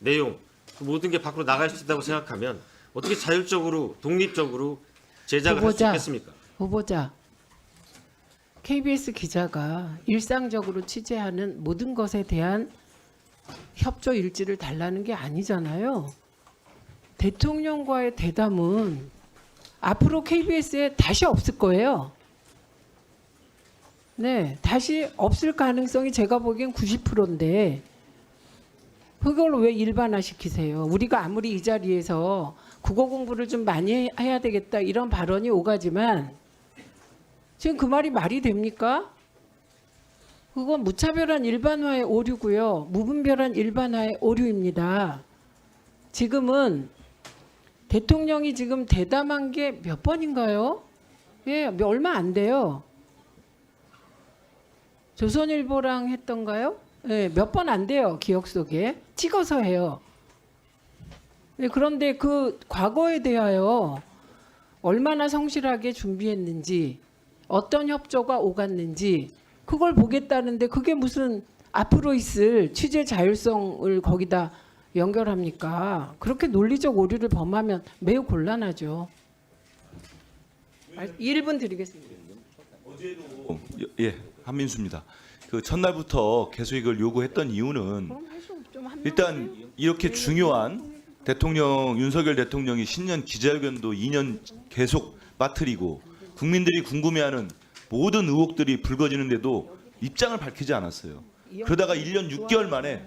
내용 그 모든 게 밖으로 나갈 수 있다고 생각하면 어떻게 자율적으로 독립적으로 제작을 할 수 있겠습니까? 후보자, KBS 기자가 일상적으로 취재하는 모든 것에 대한 협조 일지를 달라는 게 아니잖아요. 대통령과의 대담은 앞으로 KBS에 다시 없을 거예요. 네, 다시 없을 가능성이 제가 보기엔 90%인데 그걸 왜 일반화시키세요? 우리가 아무리 이 자리에서 국어 공부를 좀 많이 해야 되겠다 이런 발언이 오가지만 지금 그 말이 됩니까? 그건 무차별한 일반화의 오류고요. 무분별한 일반화의 오류입니다. 지금은 대통령이 지금 대담한 게 몇 번인가요? 예, 얼마 안 돼요. 조선일보랑 했던가요? 예, 몇 번 안 돼요. 기억 속에. 찍어서 해요. 예, 그런데 그 과거에 대하여 얼마나 성실하게 준비했는지 어떤 협조가 오갔는지 그걸 보겠다는데 그게 무슨 앞으로 있을 취재 자율성을 거기다 연결합니까? 그렇게 논리적 오류를 범하면 매우 곤란하죠. 1분 드리겠습니다. 예, 한민수입니다. 그 첫날부터 계속 이걸 요구했던 이유는 일단 이렇게 중요한 대통령 윤석열 대통령이 신년 기자회견도 2년 계속 빠뜨리고 국민들이 궁금해하는 모든 의혹들이 불거지는데도 입장을 밝히지 않았어요. 그러다가 1년 6개월 만에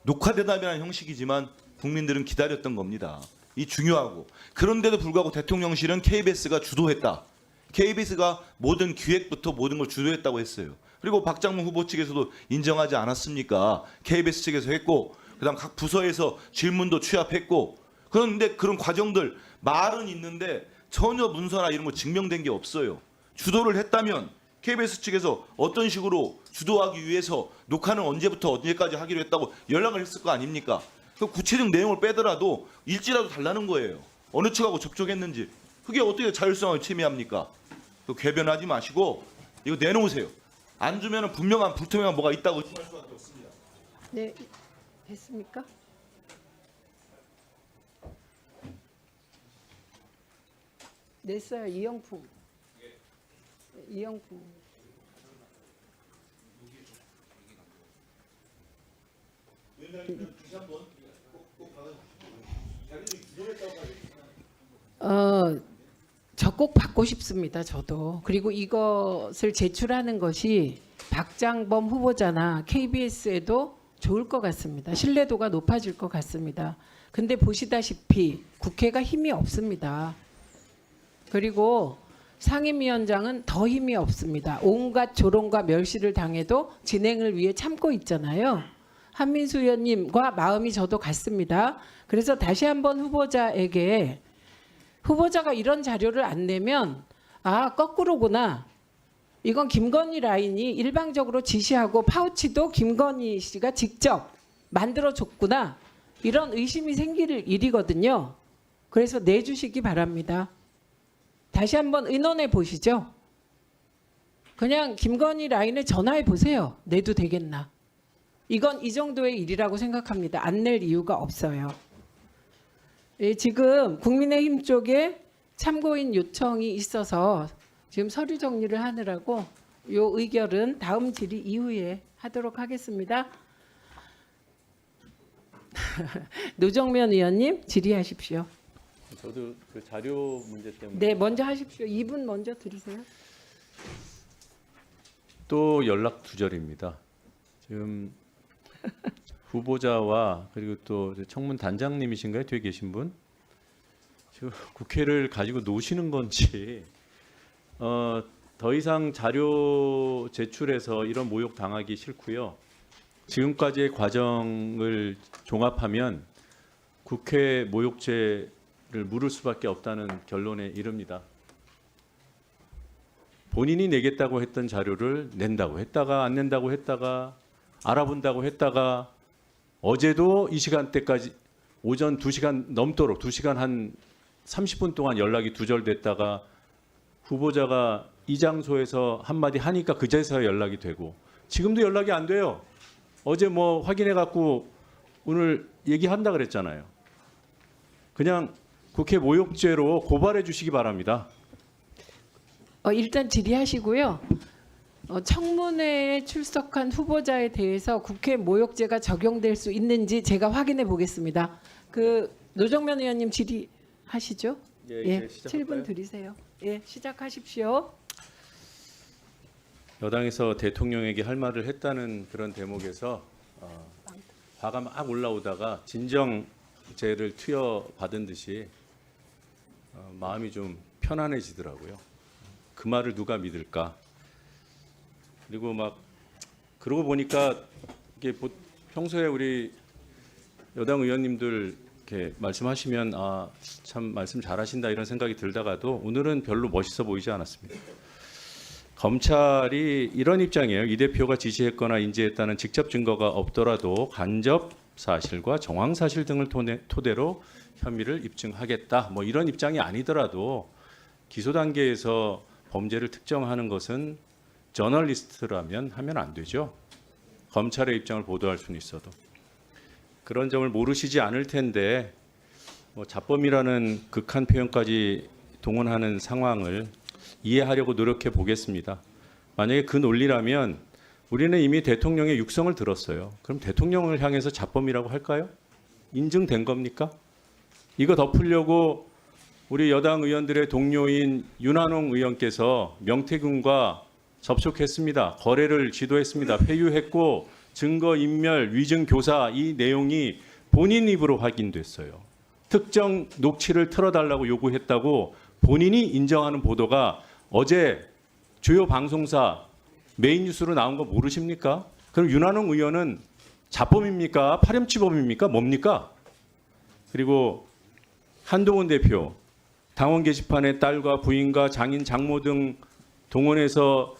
녹화대담이라는 형식이지만 국민들은 기다렸던 겁니다. 이 중요하고 그런데도 불구하고 대통령실은 KBS가 주도했다. KBS가 모든 기획부터 모든 걸 주도했다고 했어요. 그리고 박장문 후보 측에서도 인정하지 않았습니까? KBS 측에서 했고 그다음 각 부서에서 질문도 취합했고 그런데 그런 과정들 말은 있는데 전혀 문서나 이런 거 증명된 게 없어요. 주도를 했다면 KBS 측에서 어떤 식으로 주도하기 위해서 녹화는 언제부터 언제까지 하기로 했다고 연락을 했을 거 아닙니까? 그 구체적 내용을 빼더라도 일지라도 달라는 거예요. 어느 측하고 접촉했는지. 그게 어떻게 자율성을 침해합니까? 그 궤변하지 마시고 이거 내놓으세요. 안 주면은 분명한 불투명한 뭐가 있다고 의심할 수밖에 없습니다. 네, 됐습니까? 냈어요. 이영풍. 이영풍. 저 꼭 받고 싶습니다. 저도. 그리고 이것을 제출하는 것이 박장범 후보자나 KBS에도 좋을 것 같습니다. 신뢰도가 높아질 것 같습니다. 근데 보시다시피 국회가 힘이 없습니다. 그리고 상임위원장은 더 힘이 없습니다. 온갖 조롱과 멸시를 당해도 진행을 위해 참고 있잖아요. 한민수 의원님과 마음이 저도 같습니다. 그래서 다시 한번 후보자에게 후보자가 이런 자료를 안 내면 아 거꾸로구나. 이건 김건희 라인이 일방적으로 지시하고 파우치도 김건희 씨가 직접 만들어줬구나. 이런 의심이 생길 일이거든요. 그래서 내주시기 바랍니다. 다시 한번 의논해 보시죠. 그냥 김건희 라인에 전화해 보세요. 내도 되겠나. 이건 이 정도의 일이라고 생각합니다. 안 낼 이유가 없어요. 예, 지금 국민의힘 쪽에 참고인 요청이 있어서 지금 서류 정리를 하느라고 요 의결은 다음 질의 이후에 하도록 하겠습니다. 노정면 의원님 질의하십시오. 저도 그 자료 문제 때문에 네, 먼저 하십시오. 2분 먼저 드리세요. 또 연락 두절입니다. 지금 후보자와 그리고 또 청문 단장님이신가요? 뒤에 계신 분? 지금 국회를 가지고 노시는 건지 더 이상 자료 제출해서 이런 모욕 당하기 싫고요. 지금까지의 과정을 종합하면 국회 모욕죄를 물을 수밖에 없다는 결론에 이릅니다. 본인이 내겠다고 했던 자료를 낸다고 했다가 안 낸다고 했다가 알아본다고 했다가 어제도 이 시간대까지 오전 2시간 넘도록 2시간 한 30분 동안 연락이 두절됐다가 후보자가 이 장소에서 한마디 하니까 그제서야 연락이 되고 지금도 연락이 안 돼요. 어제 뭐 확인해 갖고 오늘 얘기한다 그랬잖아요. 그냥 국회 모욕죄로 고발해 주시기 바랍니다. 일단 질의하시고요. 청문회에 출석한 후보자에 대해서 국회 모욕죄가 적용될 수 있는지 제가 확인해 보겠습니다. 그 노정면 의원님 질의하시죠? 예, 7분 드리세요. 예, 시작하십시오. 여당에서 대통령에게 할 말을 했다는 그런 대목에서 화가 막 올라오다가 진정죄를 투여받은 듯이 마음이 좀 편안해지더라고요. 그 말을 누가 믿을까? 그리고 막 그러고 보니까 이게 평소에 우리 여당 의원님들 이렇게 말씀하시면 아, 참 말씀 잘하신다 이런 생각이 들다가도 오늘은 별로 멋있어 보이지 않았습니다. 검찰이 이런 입장이에요. 이 대표가 지시했거나 인지했다는 직접 증거가 없더라도 간접 사실과 정황 사실 등을 토대로 혐의를 입증하겠다. 뭐 이런 입장이 아니더라도 기소 단계에서 범죄를 특정하는 것은 저널리스트라면 하면 안 되죠. 검찰의 입장을 보도할 수는 있어도. 그런 점을 모르시지 않을 텐데 뭐 자범이라는 극한 표현까지 동원하는 상황을 이해하려고 노력해 보겠습니다. 만약에 그 논리라면 우리는 이미 대통령의 육성을 들었어요. 그럼 대통령을 향해서 자범이라고 할까요? 인증된 겁니까? 이거 덮으려고 우리 여당 의원들의 동료인 윤한홍 의원께서 명태균과 접촉했습니다. 거래를 지도했습니다. 회유했고 증거 인멸, 위증 교사 이 내용이 본인 입으로 확인됐어요. 특정 녹취를 틀어달라고 요구했다고 본인이 인정하는 보도가 어제 주요 방송사 메인 뉴스로 나온 거 모르십니까? 그럼 윤한홍 의원은 자범입니까? 파렴치범입니까? 뭡니까? 그리고 한동훈 대표 당원 게시판에 딸과 부인과 장인 장모 등 동원해서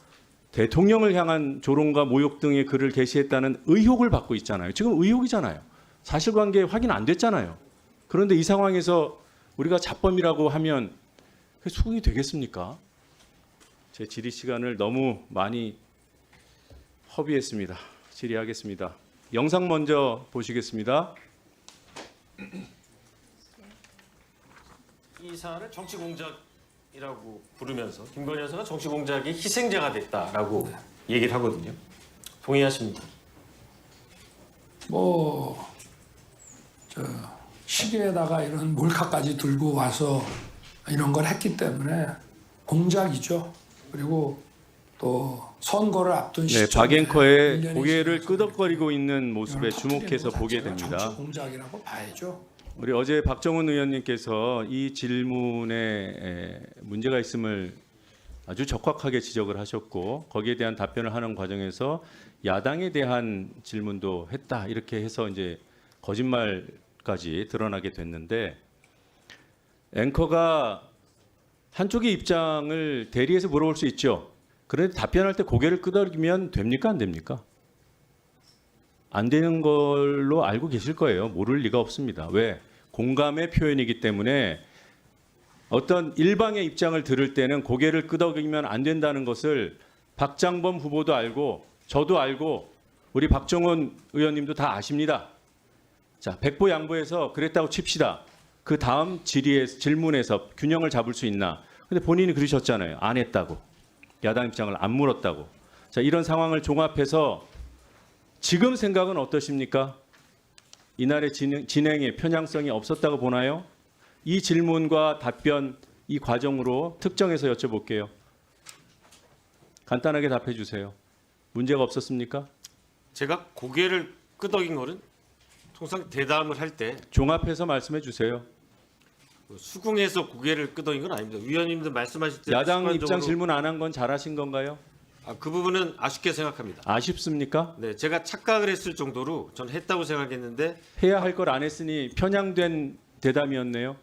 대통령을 향한 조롱과 모욕 등의 글을 게시했다는 의혹을 받고 있잖아요. 지금 의혹이잖아요. 사실관계 확인 안 됐잖아요. 그런데 이 상황에서 우리가 자범이라고 하면 그게 수긍이 되겠습니까? 제 질의 시간을 너무 많이 허비했습니다. 질의하겠습니다. 영상 먼저 보시겠습니다. 이 사안을 정치 공작이라고 부르면서 김건희 여사가 정치 공작의 희생자가 됐다라고 얘기를 하거든요. 동의하십니까? 시계에다가 이런 몰카까지 들고 와서 이런 걸 했기 때문에 공작이죠. 그리고 또 선거를 앞둔 네, 시점에 박앵커의 일련의 고개를 시간에서 끄덕거리고 있는 모습에 이걸 주목해서 터뜨리는 것 보게 자체가 됩니다. 정치 공작이라고 봐야죠. 우리 어제 박정훈 의원님께서 이 질문에 문제가 있음을 아주 적확하게 지적을 하셨고 거기에 대한 답변을 하는 과정에서 야당에 대한 질문도 했다 이렇게 해서 이제 거짓말까지 드러나게 됐는데 앵커가 한쪽의 입장을 대리해서 물어볼 수 있죠. 그런데 답변할 때 고개를 끄덕이면 됩니까 안 됩니까? 안 되는 걸로 알고 계실 거예요. 모를 리가 없습니다. 왜? 공감의 표현이기 때문에 어떤 일방의 입장을 들을 때는 고개를 끄덕이면 안 된다는 것을 박장범 후보도 알고 저도 알고 우리 박정훈 의원님도 다 아십니다. 자, 백보양보해서 그랬다고 칩시다. 그 다음 질문에서 균형을 잡을 수 있나? 근데 본인이 그러셨잖아요. 안 했다고. 야당 입장을 안 물었다고. 자, 이런 상황을 종합해서 지금 생각은 어떠십니까? 이날의 진행에 편향성이 없었다고 보나요? 이 질문과 답변 이 과정으로 특정해서 여쭤볼게요. 간단하게 답해 주세요. 문제가 없었습니까? 제가 고개를 끄덕인 거는 통상 대담을 할 때 종합해서 말씀해 주세요. 수긍해서 고개를 끄덕인 건 아닙니다. 위원님들 말씀하실 때 야당 습관적으로- 입장 질문 안 한 건 잘하신 건가요? 그 부분은 아쉽게 생각합니다. 아쉽습니까? 네, 제가 착각을 했을 정도로 전 했다고 생각했는데 해야 할 걸 안 했으니 편향된 대담이었네요.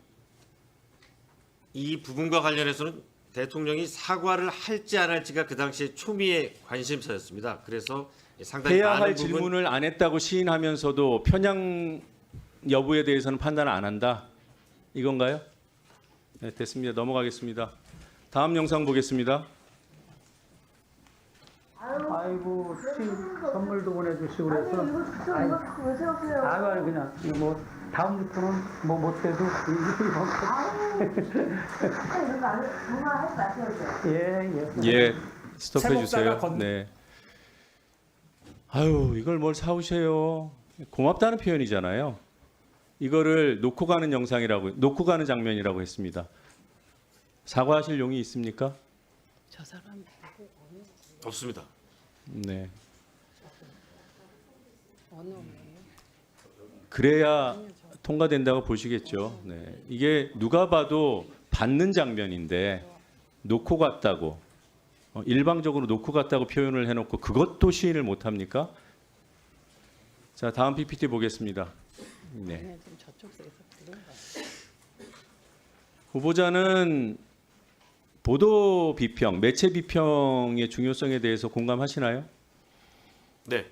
이 부분과 관련해서는 대통령이 사과를 할지 안 할지가 그 당시에 초미의 관심사였습니다. 그래서 상당히 해야 많은 할 부분 질문을 안 했다고 시인하면서도 편향 여부에 대해서는 판단을 안 한다. 이건가요? 네, 됐습니다. 넘어가겠습니다. 다음 영상 보겠습니다. 아이고 선물도 보내주시고 그래서 아이고 그냥 이거 뭐 다음부터는 뭐 못해도 예, 스톱해 주세요. 세법사가 건- 네. 아유, 이걸 뭘 사오세요? 고맙다는 표현이잖아요. 이거를 놓고 가는 영상이라고, 놓고 가는 장면이라고 했습니다. 사과하실 용이 있습니까? 저 사람 없습니다. 네. 어느 그래야 통과된다고 보시겠죠. 네. 이게 누가 봐도 받는 장면인데 놓고 갔다고 일방적으로 놓고 갔다고 표현을 해놓고 그것도 시인을 못합니까? 자, 다음 PPT 보겠습니다. 네. 좀 저쪽에서 들은 거. 후보자는 보도 비평, 매체 비평의 중요성에 대해서 공감하시나요? 네,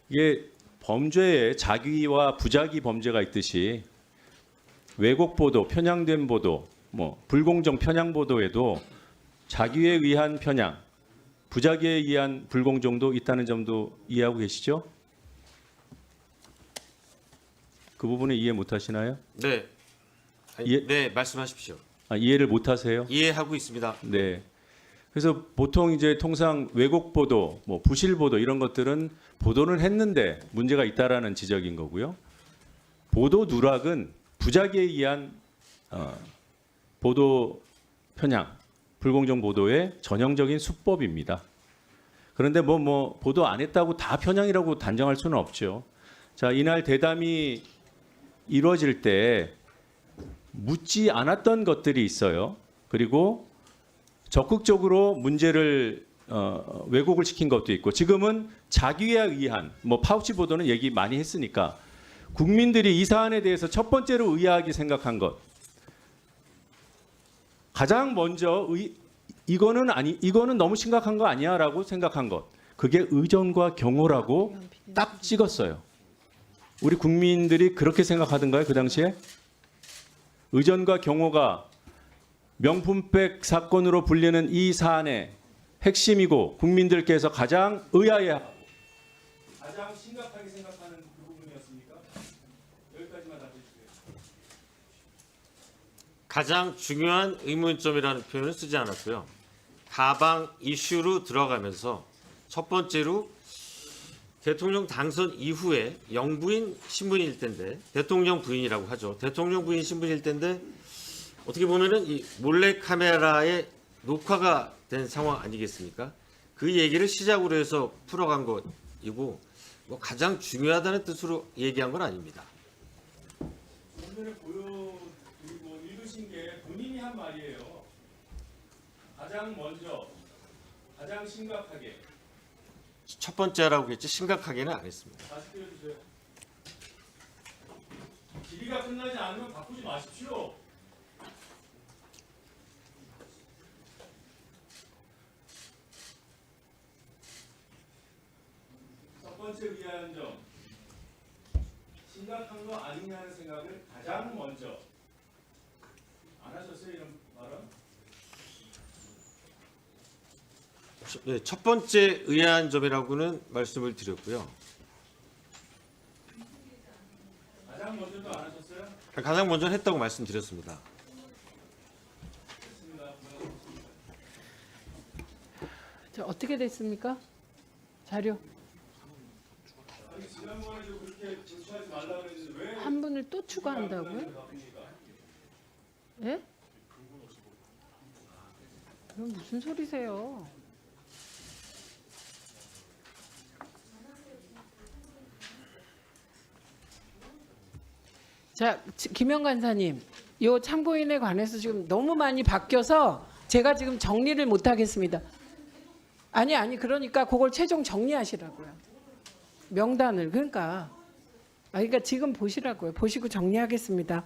이게 범죄에 자기와 부자기 범죄가 있듯이 왜곡 보도, 편향된 보도, 뭐 불공정 편향 보도에도 자기에 의한 편향, 부자기에 의한 불공정도 있다는 점도 이해하고 계시죠? 그 부분에 이해 못 하시나요? 네. 예. 네, 말씀하십시오. 이해를 못 하세요? 이해하고 있습니다. 네. 그래서 보통 이제 통상 왜곡 보도, 뭐 부실 보도 이런 것들은 보도는 했는데 문제가 있다라는 지적인 거고요. 보도 누락은 부작위에 의한 보도 편향, 불공정 보도의 전형적인 수법입니다. 그런데 뭐 보도 안 했다고 다 편향이라고 단정할 수는 없죠. 자, 이날 대담이 이루어질 때 묻지 않았던 것들이 있어요. 그리고 적극적으로 문제를 왜곡을 시킨 것도 있고, 지금은 자기에 의한 뭐 파우치 보도는 얘기 많이 했으니까 국민들이 이 사안에 대해서 첫 번째로 의아하게 생각한 것, 가장 먼저 이거는 너무 심각한 거 아니야라고 생각한 것, 그게 의전과 경호라고 딱 찍었어요. 우리 국민들이 그렇게 생각하던가요, 그 당시에? 의전과 경호가 명품백 사건으로 불리는 이 사안의 핵심이고 국민들께서 가장 의아해하고 가장 심각하게 생각하는 그 부분이었습니까? 여기까지만 답해주세요. 가장 중요한 의문점이라는 표현을 쓰지 않았고요. 가방 이슈로 들어가면서 첫 번째로 대통령 당선 이후에 영부인 신분일 텐데, 대통령 부인이라고 하죠. 대통령 부인 신분일 텐데 어떻게 보면은 이 몰래 카메라에 녹화가 된 상황 아니겠습니까? 그 얘기를 시작으로 해서 풀어간 것이고, 뭐 가장 중요하다는 뜻으로 얘기한 건 아닙니다. 오늘 읽으신 게 본인이 한 말이에요. 가장 먼저, 가장 심각하게. 첫 번째라고 했지 심각하게는 안 했습니다. 다시 띄워주세요. 길이가 끝나지 않으면 바꾸지 마십시오. 첫 번째 의아한 점, 심각한 거 아니냐는 생각을 가장 먼저. 안 하셨어요, 이런 말은? 네, 첫 번째 의아한 점이라고는 말씀을 드렸고요. 가장 먼저도 안 하셨어요? 가장 먼저 했다고 말씀드렸습니다. 자, 어떻게 됐습니까? 자료 아니, 지난번에도 그렇게 조치하지 말라고 했는데 왜 한 분을 또 추가한다고요? 예? 그럼 무슨 소리세요? 자, 김영 간사님, 요 참고인에 관해서 지금 너무 많이 바뀌어서 제가 지금 정리를 못 하겠습니다. 아니 그러니까 그걸 최종 정리하시라고요. 명단을. 그러니까 지금 보시라고요. 보시고 정리하겠습니다.